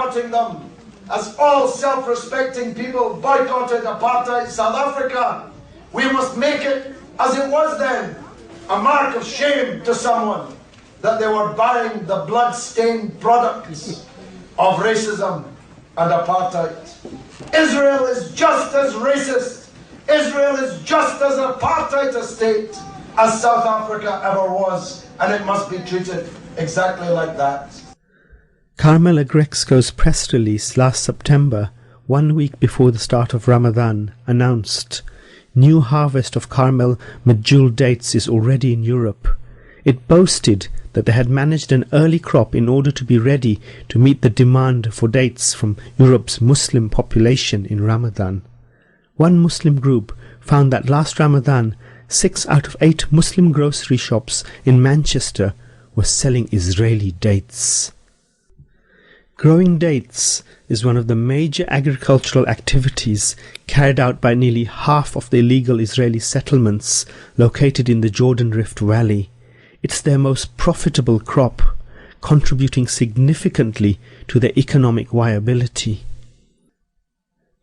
boycotting them, as all self-respecting people boycotted apartheid South Africa. We must make it, as it was then, a mark of shame to someone that they were buying the blood-stained products of racism and apartheid. Israel is just as racist. Israel is just as apartheid a state as South Africa ever was, and it must be treated exactly like that. Carmel Agrexco's press release last September, 1 week before the start of Ramadan, announced, "New harvest of Carmel medjool dates is already in Europe." It boasted that they had managed an early crop in order to be ready to meet the demand for dates from Europe's Muslim population in Ramadan. One Muslim group found that last Ramadan, 6 out of 8 Muslim grocery shops in Manchester were selling Israeli dates. Growing dates is one of the major agricultural activities carried out by nearly half of the illegal Israeli settlements located in the Jordan Rift Valley. It's their most profitable crop, contributing significantly to their economic viability.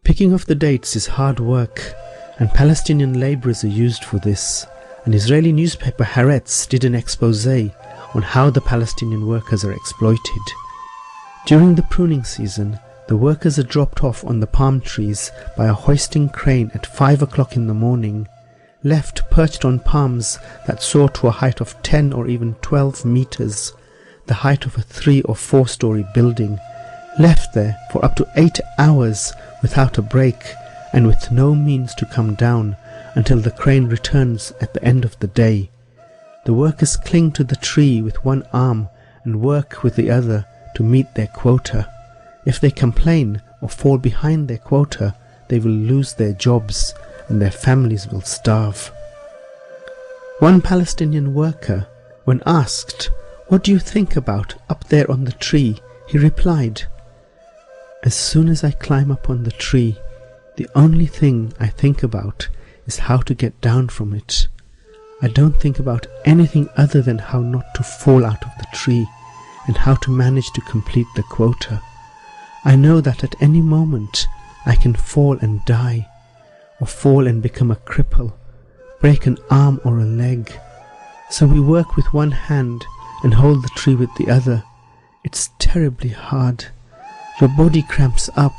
Picking off the dates is hard work, and Palestinian labourers are used for this. An Israeli newspaper, Haaretz, did an exposé on how the Palestinian workers are exploited. During the pruning season, the workers are dropped off on the palm trees by a hoisting crane at 5 o'clock in the morning, left perched on palms that soar to a height of 10 or even 12 meters, the height of a 3 or 4-story building, left there for up to 8 hours without a break and with no means to come down until the crane returns at the end of the day. The workers cling to the tree with one arm and work with the other to meet their quota. If they complain or fall behind their quota, they will lose their jobs and their families will starve. One Palestinian worker, when asked, "What do you think about up there on the tree?" he replied, "As soon as I climb up on the tree, the only thing I think about is how to get down from it. I don't think about anything other than how not to fall out of the tree and how to manage to complete the quota. I know that at any moment I can fall and die, or fall and become a cripple, break an arm or a leg. So we work with one hand and hold the tree with the other. It's terribly hard. Your body cramps up.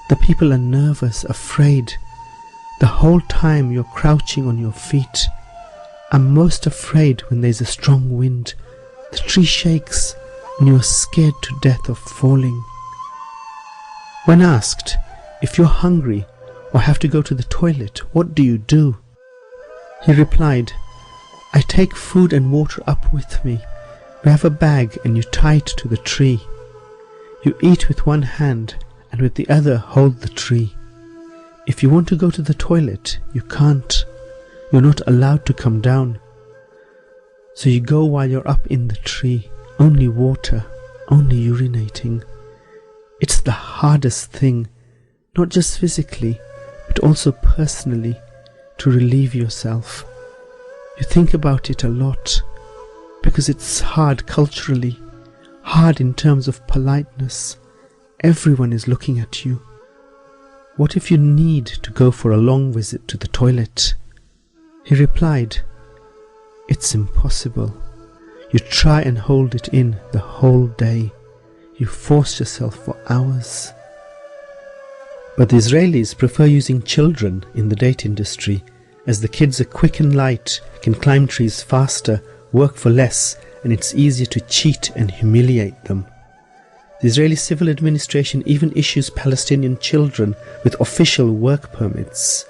The people are nervous, afraid. The whole time you're crouching on your feet. I'm most afraid when there's a strong wind. The tree shakes and you're scared to death of falling." When asked, "If you're hungry or have to go to the toilet, what do you do?" he replied, "I take food and water up with me. We have a bag and you tie it to the tree. You eat with one hand and with the other hold the tree. If you want to go to the toilet, you can't. You're not allowed to come down. So you go while you're up in the tree. Only water, only urinating. It's the hardest thing, not just physically, but also personally, to relieve yourself. You think about it a lot, because it's hard culturally, hard in terms of politeness. Everyone is looking at you. What if you need to go for a long visit to the toilet?" He replied, "It's impossible. You try and hold it in the whole day. You force yourself for hours." But the Israelis prefer using children in the date industry, as the kids are quick and light, can climb trees faster, work for less, and it's easier to cheat and humiliate them. The Israeli civil administration even issues Palestinian children with official work permits.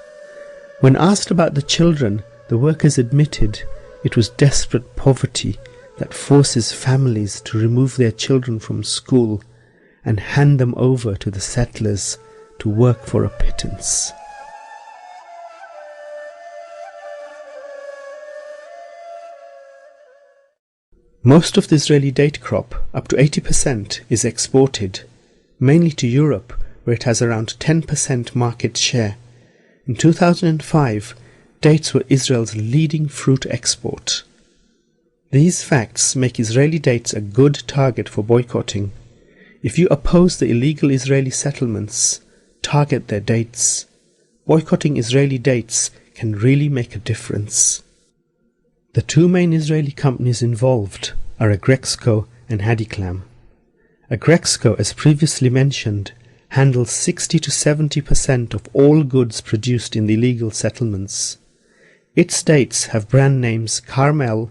When asked about the children, the workers admitted it was desperate poverty that forces families to remove their children from school and hand them over to the settlers to work for a pittance. Most of the Israeli date crop, up to 80%, is exported, mainly to Europe, where it has around 10% market share. In 2005, dates were Israel's leading fruit export. These facts make Israeli dates a good target for boycotting. If you oppose the illegal Israeli settlements, target their dates. Boycotting Israeli dates can really make a difference. The two main Israeli companies involved are Agrexco and Hadiklam. Agrexco, as previously mentioned, handles 60 to 70% of all goods produced in the illegal settlements. Its dates have brand names Carmel,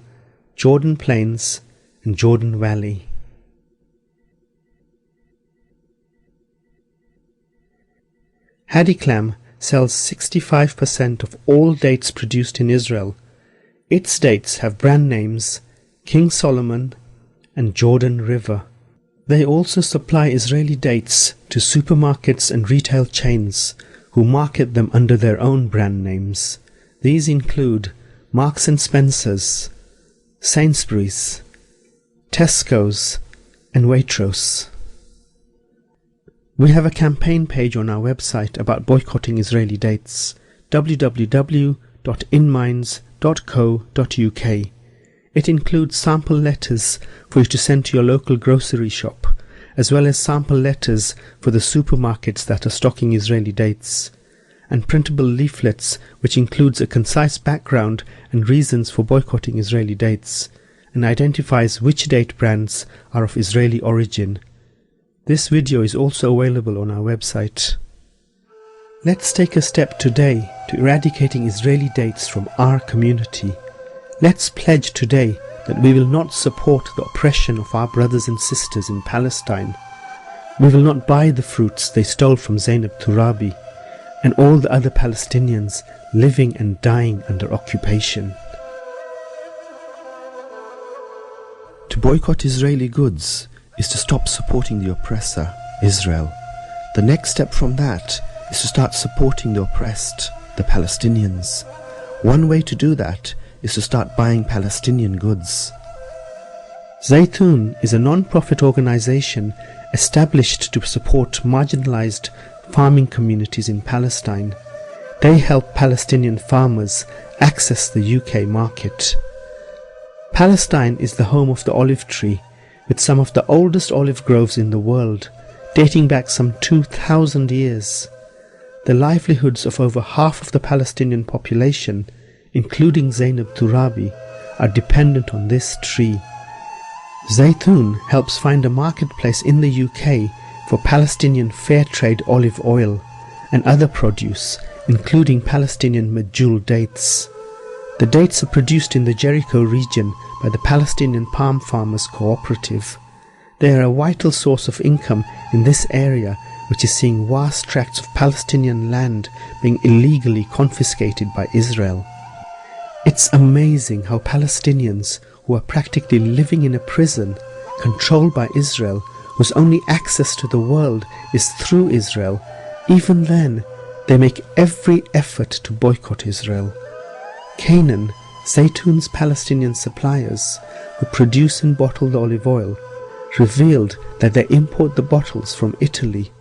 Jordan Plains, and Jordan Valley. Hadiklam sells 65% of all dates produced in Israel. Its dates have brand names King Solomon and Jordan River. They also supply Israeli dates to supermarkets and retail chains who market them under their own brand names. These include Marks & Spencer's, Sainsbury's, Tesco's, and Waitrose. We have a campaign page on our website about boycotting Israeli dates, www.inminds.co.uk. It includes sample letters for you to send to your local grocery shop, as well as sample letters for the supermarkets that are stocking Israeli dates, and printable leaflets which includes a concise background and reasons for boycotting Israeli dates, and identifies which date brands are of Israeli origin. This video is also available on our website. Let's take a step today to eradicating Israeli dates from our community. Let's pledge today that we will not support the oppression of our brothers and sisters in Palestine. We will not buy the fruits they stole from Zainab Turabi and all the other Palestinians living and dying under occupation. To boycott Israeli goods is to stop supporting the oppressor, Israel. The next step from that is to start supporting the oppressed, the Palestinians. One way to do that is to start buying Palestinian goods. Zaytun is a non-profit organization established to support marginalized farming communities in Palestine. They help Palestinian farmers access the UK market. Palestine is the home of the olive tree, with some of the oldest olive groves in the world, dating back some 2,000 years. The livelihoods of over half of the Palestinian population, including Zainab Turabi, are dependent on this tree. Zaytun helps find a marketplace in the UK for Palestinian fair trade olive oil and other produce, including Palestinian medjool dates. The dates are produced in the Jericho region by the Palestinian Palm Farmers Cooperative. They are a vital source of income in this area, which is seeing vast tracts of Palestinian land being illegally confiscated by Israel. It's amazing how Palestinians, who are practically living in a prison controlled by Israel, whose only access to the world is through Israel, even then they make every effort to boycott Israel. Canaan, Zaytun's Palestinian suppliers, who produce and bottle the olive oil, revealed that they import the bottles from Italy,